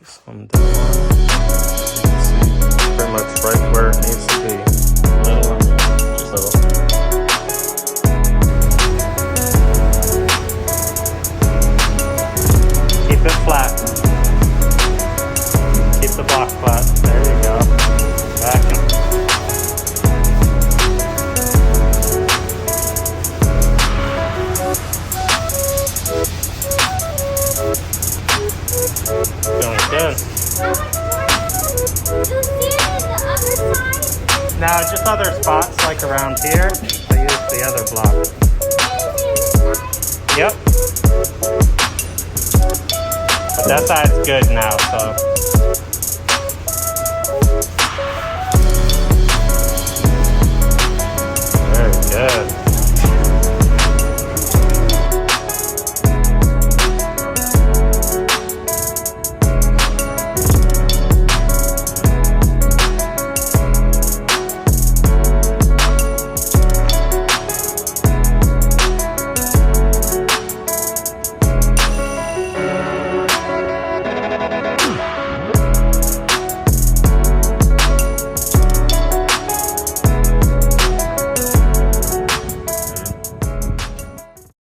Some down. Pretty much right where it needs to be. Little, just Little. Keep it flat. Keep the block flat. There you go. Vacuum. Feeling good. Now, just other spots like around here, I use the other block. Yep. But that side's good now, so. Very good.